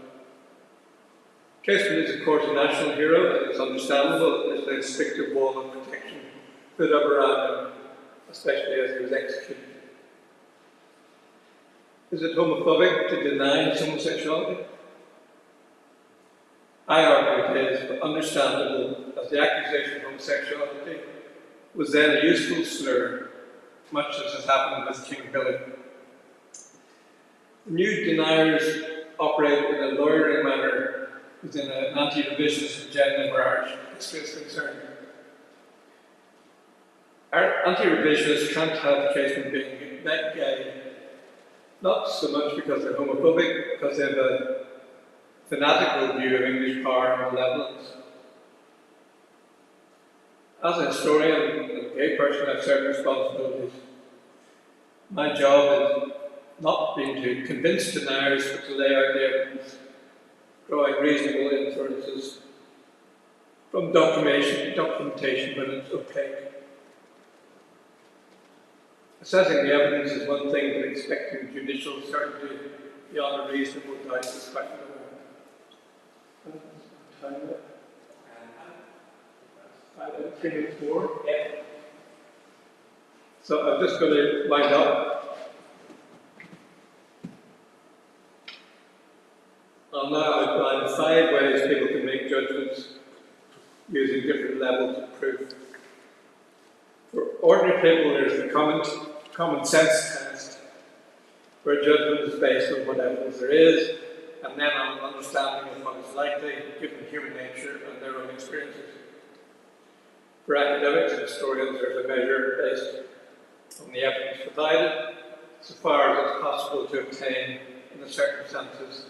Casement is, of course, a national hero, and it's understandable as the restrictive wall of protection put up around him, especially as he was executed. Is it homophobic to deny his homosexuality? I argue it is, but understandable, as the accusation of homosexuality was then a useful slur, much as has happened with King Billy. The new deniers operate in a lawyering manner within an anti-revisionist agenda where Irish history is concerned. Our anti-revisionists can't have Casement being gay, not so much because they're homophobic, because they have a fanatical view of English power and malevolence. As a historian and a gay person, I have certain responsibilities. My job is not being to convince deniers, but to lay out the evidence, drawing reasonable inferences from documentation when it's opaque. Assessing the evidence is one thing, but expecting judicial certainty beyond a reasonable doubt is quite another. Time 3 minutes more. Yeah. So I'm just going to wind up. I'll now outline 5 ways people can make judgments using different levels of proof. For ordinary people, there's the common sense test, where judgment is based on what evidence there is, and then on an understanding of what is likely, given human nature and their own experiences. For academics and historians, there's a measure based on the evidence provided, so far as it's possible to obtain in the circumstances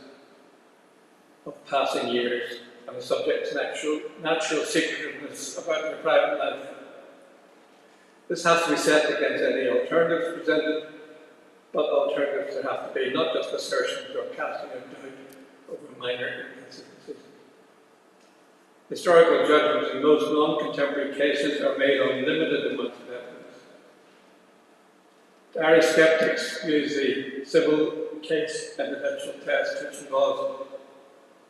of passing years, and the subject's natural secretiveness about their private life. This has to be set against any alternatives presented, but alternatives there have to be, not just assertions or casting of doubt over minor inconsistencies. Historical judgments in most non-contemporary cases are made on limited amounts of evidence. Diary skeptics use the civil case evidential test, which involves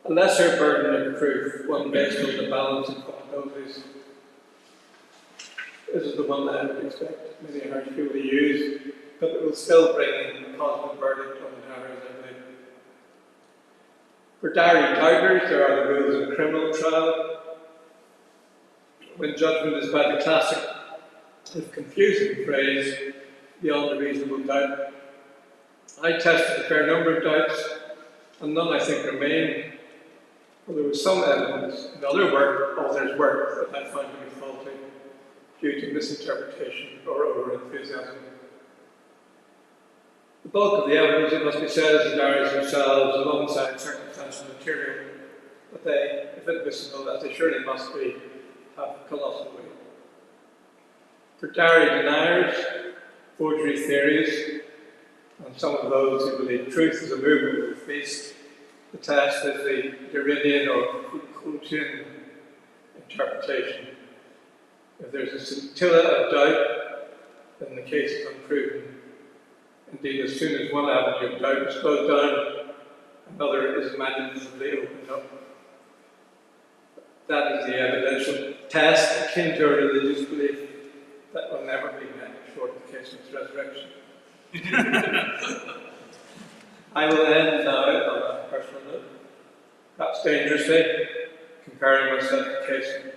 a lesser burden of proof, one based on the balance of probabilities. This is the one that I would expect many Irish people to use, but it will still bring in a positive verdict on the Diaries, I believe. For diary doubters, there are the rules of criminal trial, when judgment is by the classic, if confusing phrase, beyond a reasonable doubt. I tested a fair number of doubts, and none I think remain. Well, there was some evidence in other authors' work that I found to be faulty due to misinterpretation or over-enthusiasm. The bulk of the evidence, it must be said, is the diaries themselves alongside circumstantial material, but they, if admissible, as they surely must be, have colossal weight. For diary deniers, forgery theories, and some of those who believe truth is a movement of the feast, the test is the Derridian or Foucaultian interpretation. If there's a scintilla of doubt, then the case is unproven. Indeed, as soon as one avenue of doubt is closed down, another is imaginatively opened up. That is the evidential test, akin to a religious belief that will never be met short of Casement's resurrection. I will end now on a personal note, perhaps dangerously, comparing myself to Casement.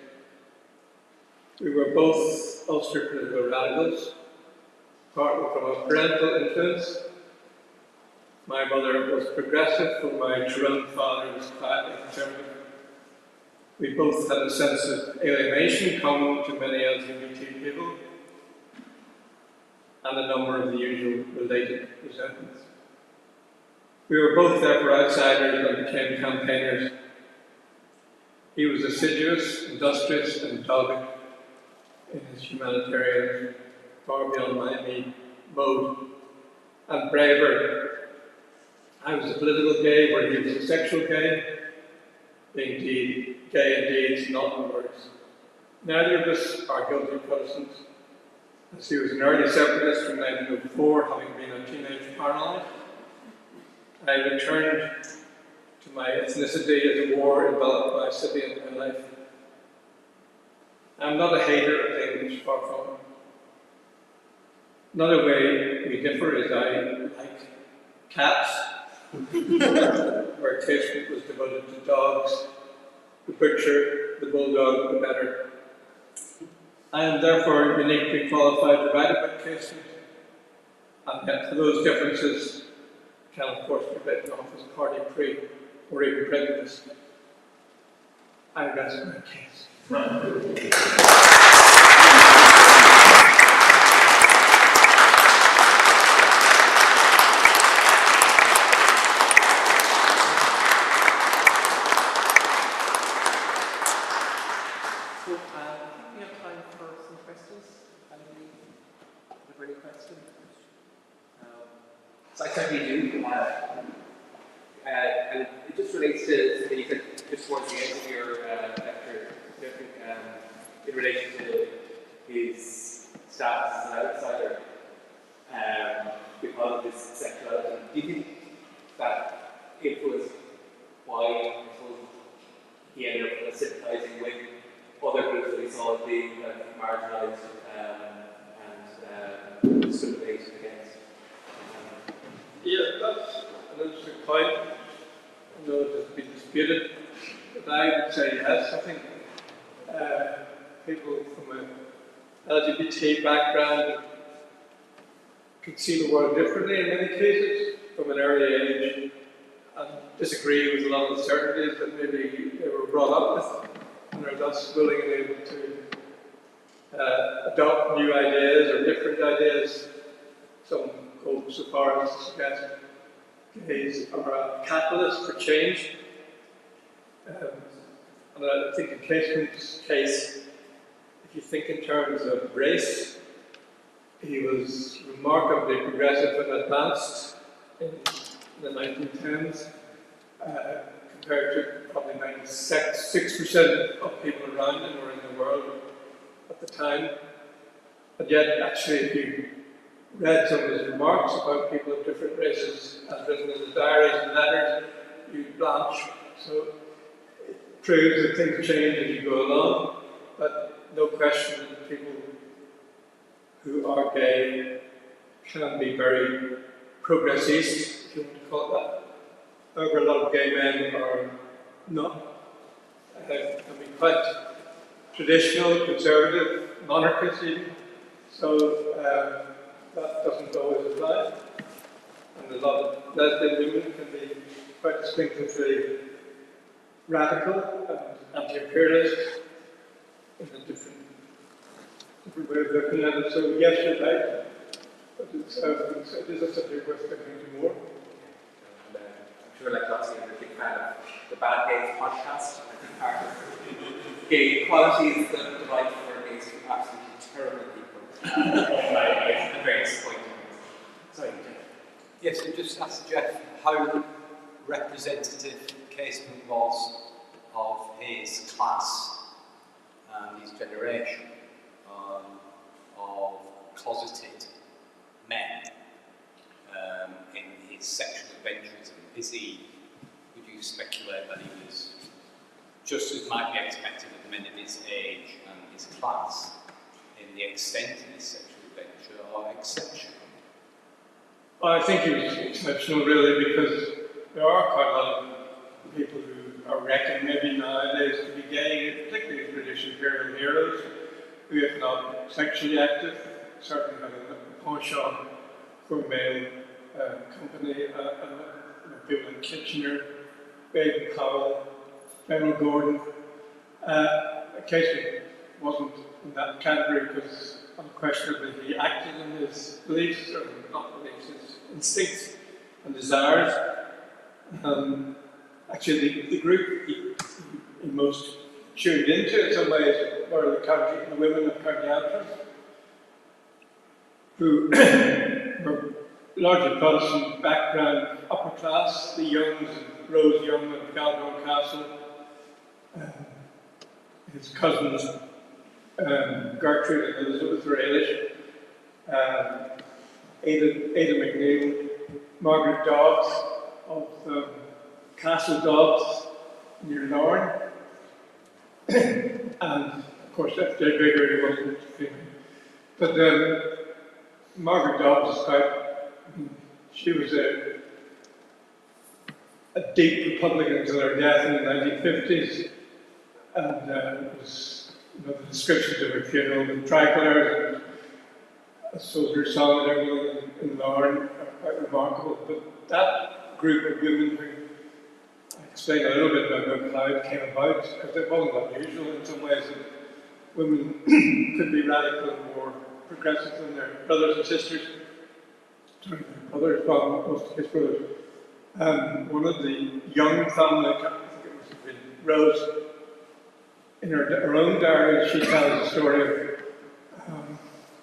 We were both Ulster political radicals, partly from a parental influence. My mother was progressive, but my Tyrone father was quietly conservative. We both had a sense of alienation common to many LGBT people, and a number of the usual related resentments. We were both therefore outsiders and became campaigners. He was assiduous, industrious, and dogged in his humanitarian, far beyond my me mode, and braver. I was a political gay, where he was a sexual gay, indeed, gay in deeds, not in words. Neither of us are guilty Protestants, as he was an early separatist from 1904, having been a teenage paranoid. I returned to my ethnicity as a war enveloped my city and my life. I'm not a hater of things, far from it. Another way we differ is I like cats, where Casement was devoted to dogs, the butcher, the bulldog, the better. I am therefore uniquely qualified to write about Casement, and yet for those differences can of course be written off as party pre or even prejudice. I rest my case. We have time for some questions. Any questions? So I certainly do. And it just relates to something you said just towards the end of your lecture, in relation to his status as an outsider because of his sexuality. Do you think that influenced why he ended up sympathising with other groups that he saw as being marginalised and discriminated against? Yeah, that's an interesting point. I know it has been disputed, but I would say yes. I think people from an LGBT background could see the world differently in many cases from an early age and disagree with a lot of the certainties that maybe they were brought up with, and are thus willing and able to adopt new ideas or different ideas. Some go so far as to suggest gays are a catalyst for change. And I think in Casement's case, if you think in terms of race, he was remarkably progressive and advanced in the 1910s, compared to probably 96% of people around him or in the world at the time. But yet, actually, if you read some of his remarks about people of different races, as written in the diaries and letters, you blanch. So it proves that things change as you go along, but no question that people who are gay can be very progressist, if you want to call it that. However, a lot of gay men are not. Can be quite traditional, conservative, monarchists even. So that doesn't always apply. And a lot of lesbian women can be quite distinctively radical and anti-imperialist in a different way of looking at it. So yes, you're right. But it is a subject worth looking into more. And, I'm sure, like lots of you, are a big fan of the Bad Gays podcast. I think part of gay qualities that provide for gays to absolutely terrible people. I'm very disappointed. Sorry, Jeff. Yes, I just asked Jeff how representative Casement was of his class and his generation of closeted men in his sexual adventurism. Would you speculate that he was just as might be expected of men of his age and his class in the extent of his sexual adventure, or exceptional? Well, I think he was exceptional, really, because there are quite a lot of people who are reckoned maybe nowadays to be gay, particularly British imperial heroes. who, if not sexually active, certainly had a penchant for male company. People like Kitchener, Baden Powell, General Gordon. Casement wasn't in that category because unquestionably he acted on his beliefs, or not beliefs, his instincts and desires. Actually, the group he most tuned into in some ways were the women of County Antrim, who were largely Protestant background, upper class, the Youngs, and Rose Young of Galvin Castle, his cousins Gertrude and Elizabeth were Irish, Ada McNeil, Margaret Dobbs of Castle Dobbs near Larne, and of course F.J. Gregory wasn't female. But Margaret Dobbs is she was a deep Republican until her death in the 1950s, and was, the descriptions of her funeral with tricolours, and I suppose her song and everything in Larne are quite remarkable. But that group of women who, I explained a little bit about how it came about, because it wasn't unusual in some ways that women could be radical and more progressive than their brothers and sisters. Sorry, their brothers, well, most of his brothers. One of the Young family, I think it must have been Rose, in her own diary, she tells the story of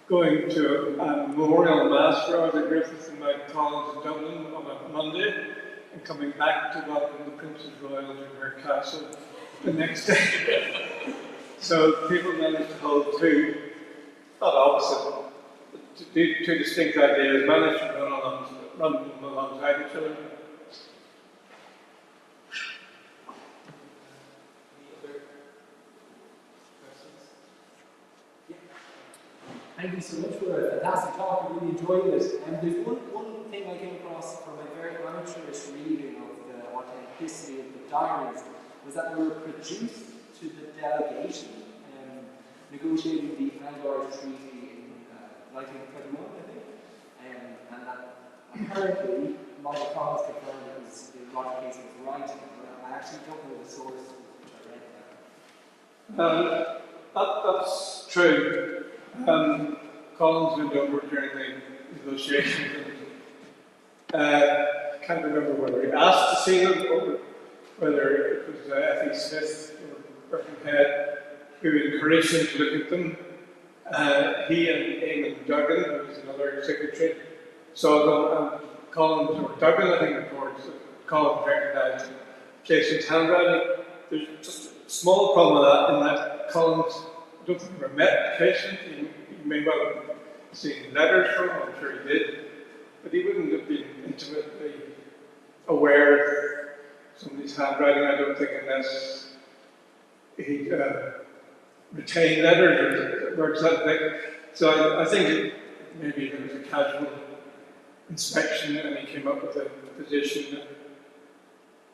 going to a memorial mass for Arthur Griffith and Mike Collins in Dublin on a Monday, and coming back to welcome the Princess Royal in her castle the next day. So people managed to hold two, not opposite, two distinct ideas, managed to run them alongside each other. Thank you so much for a fantastic talk. I really enjoyed it. And there's one thing I came across from a very amateurish reading of the authenticity of the diaries was that they were produced to the delegation negotiating the Anglo-Irish Treaty in 1921, I think. And that apparently Michael Collins confirmed that Roger Casement was right. But I actually don't know the source which I read that. That's true. Collins went over during the negotiations and can't remember whether he asked to see them or whether it was Effie Smith or Birkenhead who encouraged him to look at them. He and Eamon Duggan, who was another secretary, saw them, and Collins, or Duggan I think reports that Collins recognised Casement's handwriting. There's just a small problem with that, in that Collins, I don't think he ever met Casement. He may well have seen letters from him, I'm sure he did, but he wouldn't have been intimately aware of somebody's handwriting, I don't think, unless he retained letters or works that thing. So I think maybe there was a casual inspection and he came up with a position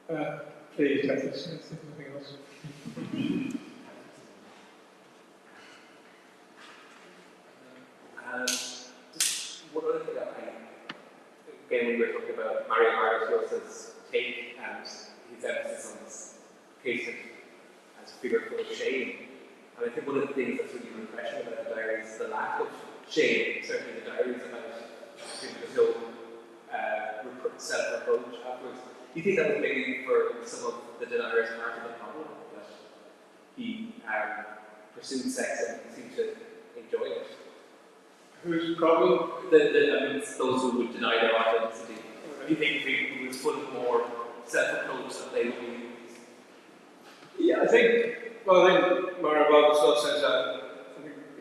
that pleased Effie Smith, if nothing else. Just one other thing that again, we were talking about Mario Vargas' take and his emphasis on this Casement as a figure full of shame. And I think one of the things that's really refreshing about the Diaries is the lack of shame, certainly in the Diaries, about there's no self-reproach afterwards. Do you think that was maybe for some of the deniers part of the problem, that he pursued sex and seemed to enjoy it? Whose problem? I mean, it's those who would deny their authenticity. Do you think he was full of more self-reproach that they would be? Yeah, I think Mario Vargas says that,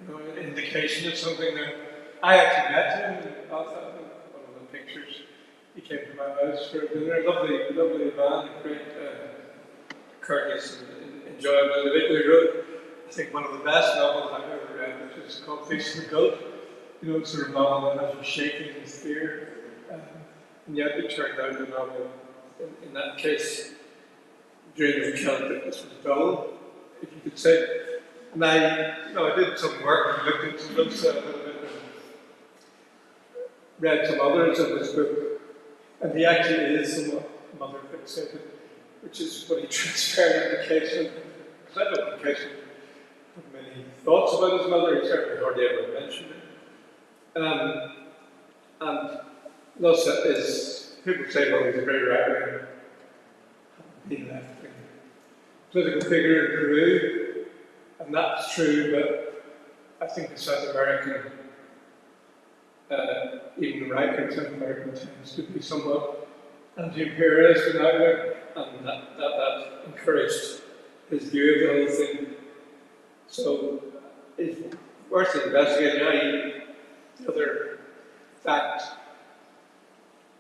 an indication of something that I actually met him in Belfast, one of the pictures. He came to my house for dinner. Lovely man, great, courteous and enjoyable individual. He wrote, I think, one of the best novels I've ever read, which is called Facing the Goat. Sort of novel that has you shaking in fear, and yet it turned out the novel, in that case, during the account that this was dull, if you could say. And I did some work, looked into those a little bit, and read some others of his book. And he actually is somewhat mother fixated, which is what he transferred in the Casement. Because I don't think Casement had many thoughts about his mother, he certainly hardly ever mentioned it. And thus is, people say, well, he's a very right-wing, being left-wing political figure in Peru, and that's true, but I think the South American, even the right-wing South American tends to be somewhat anti-imperialist in outlook, and that encouraged his view of the whole thing. So it's worth investigating. The other fact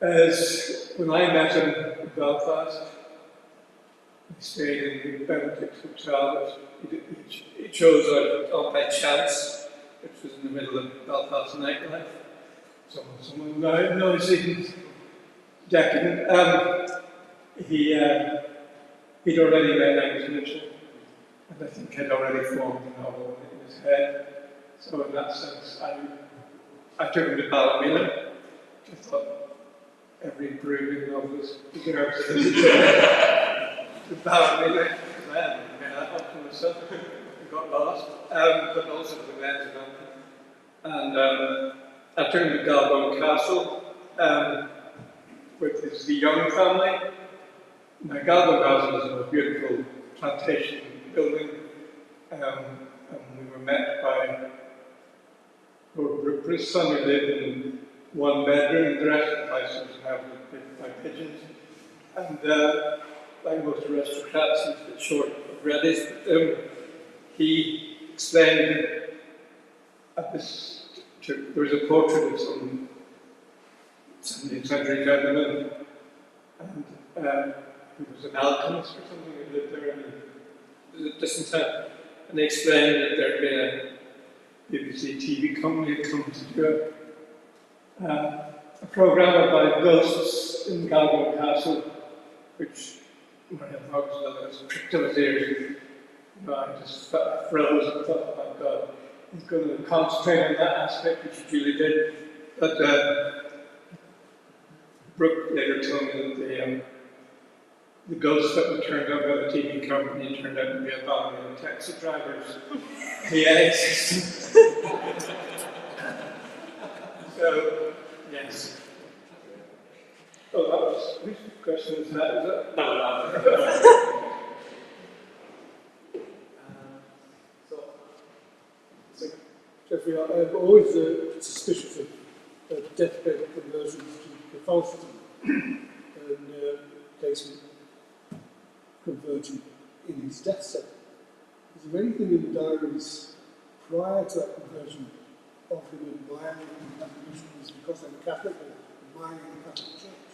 is, when I met him in Belfast, he stayed in the Benedict's Hotel. He chose out by chance, which was in the middle of Belfast nightlife. Someone knows he's decadent. He'd already read Angus Mitchell, and I think had already formed the novel in his head. So in that sense, I took him to Ballymena. I thought every brooding novelist deserves to visit to Ballymena, because I hadn't been that up to myself. I got lost, but also to the Lens of London. And I took him to Galbone Castle with the Young family. Now, Galbone Castle is a beautiful plantation building, and we were met by Lord Brookbr's son, who lived in one bedroom. The rest of the house was inhabited by pigeons. And like most aristocrats, he's a bit short of reddies, but he explained at this, there was a portrait of some 17th century gentleman, and he was an alchemist or something who lived there in a distant town. And they explained that there had been a BBC TV company had come to do a programme about ghosts in Galbone Castle, which when I was pricked to his ears. I just froze and thought, oh my God, he's going to concentrate on that aspect, which he really did. But Brooke later told me that the ghosts that were turned up by the TV company turned out to be a band of taxi drivers. Yeah, so, yes. Oh, that was, whose question is that? Is that? No. Jeffrey, I'm always suspicious of deathbed conversions to Catholicism and Casement converting in his death cell. Is there anything in the diaries prior to that conversion of him admiring the Catholic missionaries because they were Catholic and admiring the Catholic Church?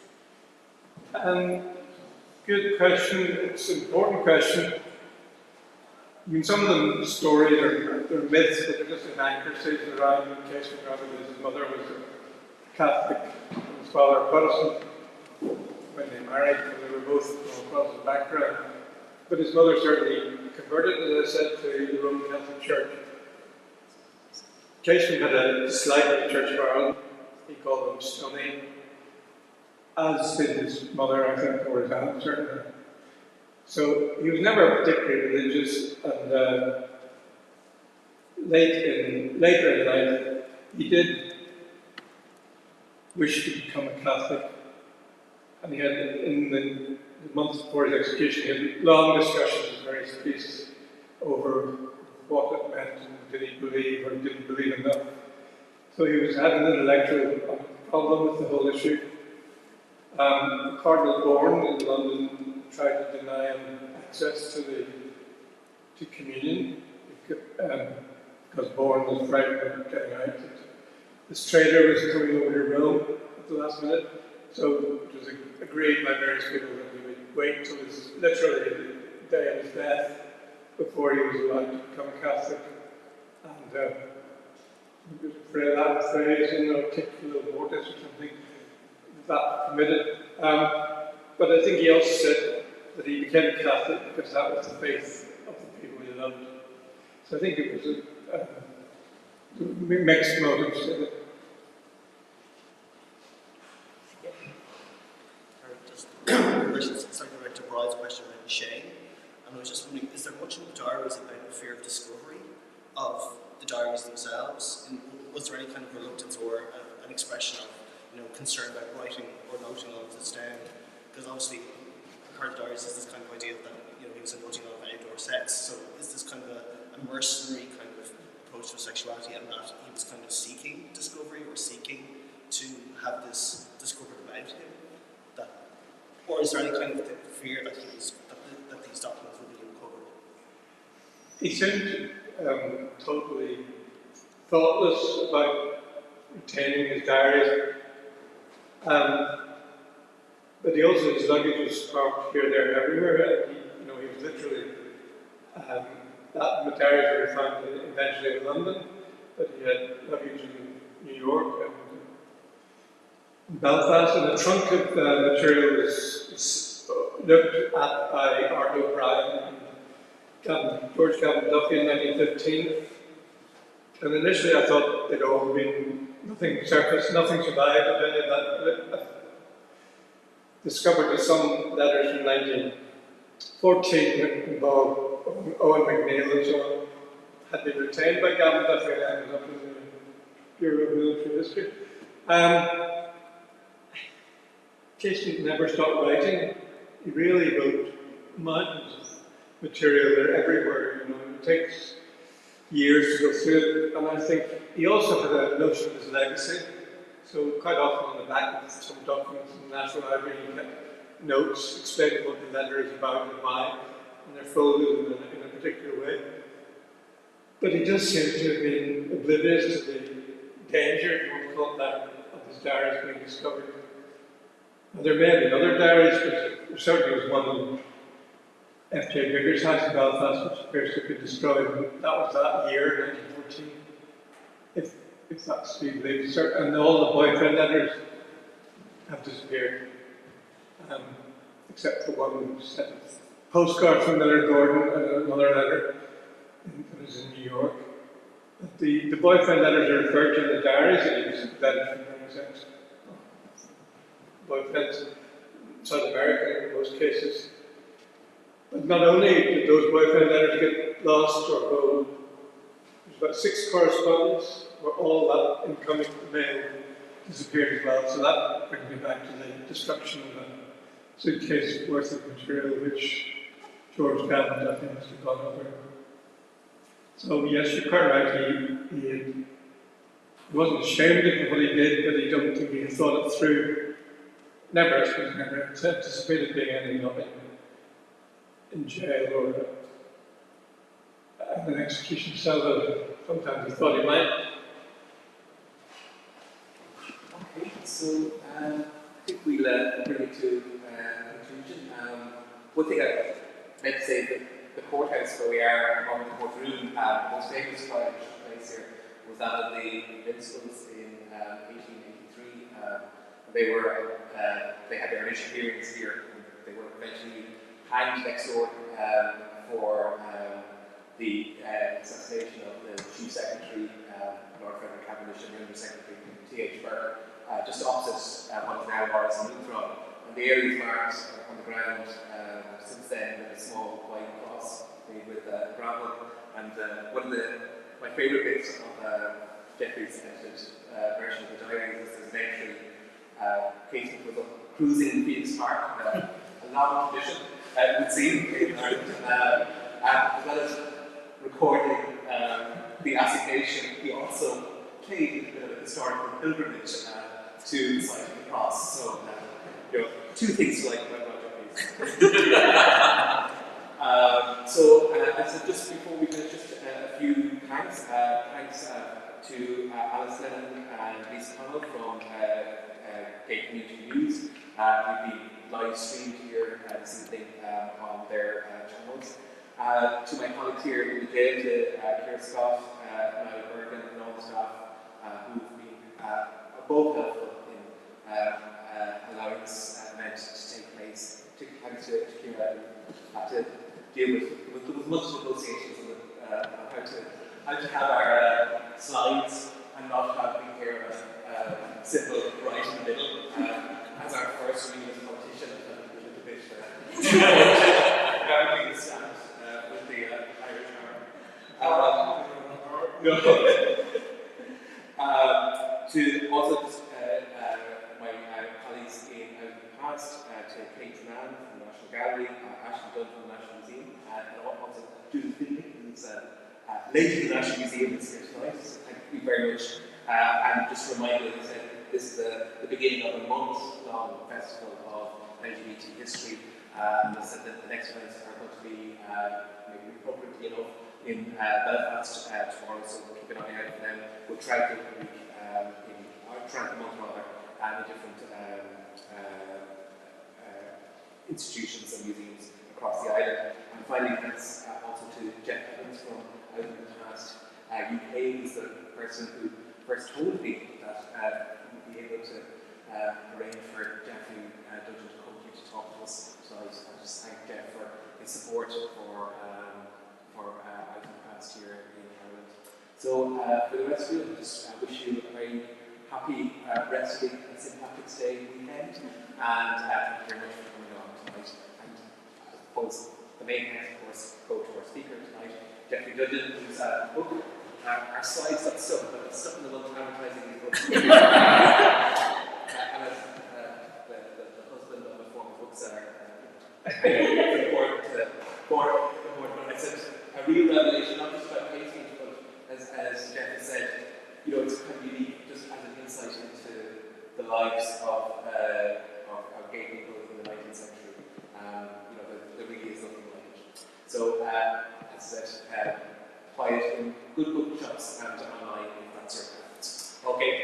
Good question. It's an important question. I mean, some of the stories are myths, but they're just inaccuracies around the Casement, rather than his mother was a Catholic and his father a Protestant when they married, and they were both from a Protestant background. But his mother certainly converted, as I said, to the Roman Catholic Church. Casement had a dislike of the Church of Ireland. He called them stony, as did his mother, I think, or his aunt, certainly. So he was never particularly religious, and later in life, he did wish to become a Catholic. And he had, in the months before his execution, he had long discussions with various priests over what it meant, and did he believe or didn't believe enough. So he was having an intellectual problem with the whole issue. Cardinal Bourne in London tried to deny him access to communion because Bourne was frightened of getting out. This trader was coming over to Rome at the last minute, so it was agreed by various people that he would wait until his literally the day of his death before he was allowed to become a Catholic. And he was afraid that phrase, articulo mortis or something, that permitted. But I think he also said that he became a Catholic because that was the faith of the people he loved. So I think it was mixed motives. Just something back to Brian's question around shame. And I was just wondering, is there much in the diaries about the fear of discovery of the diaries themselves? And was there any kind of reluctance or an expression of, concern about writing or noting all of this down? Because obviously, part of the diaries is this kind of idea that he was noting all of outdoor sex. So is this kind of a mercenary kind of approach to sexuality, and that he was kind of seeking discovery or seeking to have this discovered about him? Or is there any kind of fear that that these documents will be uncovered? He seemed totally thoughtless about retaining his diaries. But he also, his luggage was parked here, there, and everywhere. He was literally, that materials were found eventually in London, but he had luggage in New York and Belfast, and the trunk of material was looked at by Art O'Brien and George Calvin Duffy in 1915. And initially I thought they'd all been, nothing surfaced, nothing survived of any of that. I discovered some letters from 1914 that involved Owen McNeill and so on, had been retained by Gavin Duffy and ended up in the Bureau of Military History. Casement never stopped writing. He really wrote mountains of material. They're everywhere. It takes years to go through it. And I think he also had a notion of his legacy. So quite often on the back of some documents in the National Library, you get notes explaining what the letter is about and why, and they're folded in a particular way. But he just seems to have been oblivious to the danger, if you want to call it that, of his diaries being discovered. There may have been other diaries, but there certainly was one in F.J. Bigger's house in Belfast, which appears to have been destroyed. That was that year, 1914. If that's to be believed. And all the boyfriend letters have disappeared, except for one set of postcards from Miller Gordon and another letter that was in New York. But the boyfriend letters are referred to in the diaries, and he was vetted from his ex boyfriends in South America in most cases. But not only did those boyfriend letters get lost or go, there's about 6 correspondents where all that incoming mail disappeared as well. So that brings me back to the destruction of a suitcase worth of material which George Calvin Duffy must have gone over. So yes, you're quite right, he wasn't ashamed of what he did, but he don't think he had thought it through. Never anticipated being ending up in jail or in an execution cell, though sometimes he thought he might. Okay, so I think we'll bring it to conclusion. One thing I'd like to say that the courthouse where we are at the moment, the courtroom, most famous trial which took place here was that of the Invincibles in 1883. They had their initial hearings here. They were eventually hanged next door for the assassination of the Chief Secretary, Lord Frederick Cavendish, and the Under Secretary, T.H. Burke, just opposite what is now Horace and Lutheran. And the area is marked on the ground since then with a small white cross made with gravel. And one of my favourite bits of Jeffrey's edited version of the Diaries is there's an entry. Casement was cruising in Phoenix Park, a long tradition, it would seem, in Ireland, as well as recording the assignation. He also played a bit of a historical pilgrimage to the site of the cross. So, two things to like about Roger So just before we finish, just a few thanks. Thanks to Alice Lennon and Lisa Connell from Gay Community News. We'll be live streamed here this evening on their channels. To my colleagues here in the jail, to Claire Scott, Niall Bergen, and all the staff who've been both helpful in allowing this event to take place. Particularly thanks to Kira, who had to deal with much negotiations on how to slides and not have been here a simple right in the middle. As our first reading as a politician, I felt a little bit regarding the stand with the Irish Army. To also just, my colleagues in the past, to Kate Mann from the National Gallery, Ashley Dunn from the National Museum, and also Judith Finley, who's late in the National Museum is here tonight. So thank you very much. And just a reminder, as I said, this is the beginning of a month-long festival of LGBT history. And as I said, the next events are going to be maybe appropriately enough in Belfast tomorrow, so we'll keep an eye out for them. We'll try to week try the month rather, in different institutions and museums across the island. And finally, thanks also to Jeff Evans from out in the past. UK was the person who first told me that he would be able to arrange for Jeffrey Dudgeon to come here to talk to us tonight. I just thank Jeff for his support for out in the past year in Ireland. So for the rest of you, I just wish you a very happy rest week and St. Patrick's Day weekend, and thank you very much for coming along tonight. And I suppose the main thanks, of course, go to our speaker tonight, Jeffrey Dudgeon, whose book, our slides got stuck, but it's stuck in the one advertising his book. And as the husband of a former bookseller, it's important to but I said a real revelation, not just about Casement, but as Jeff has said, it's kind of unique just as an insight into the lives of gay people in the 19th century. There really is nothing like it. So, as I said, buy it in good bookshops and online if that's your preference. Okay.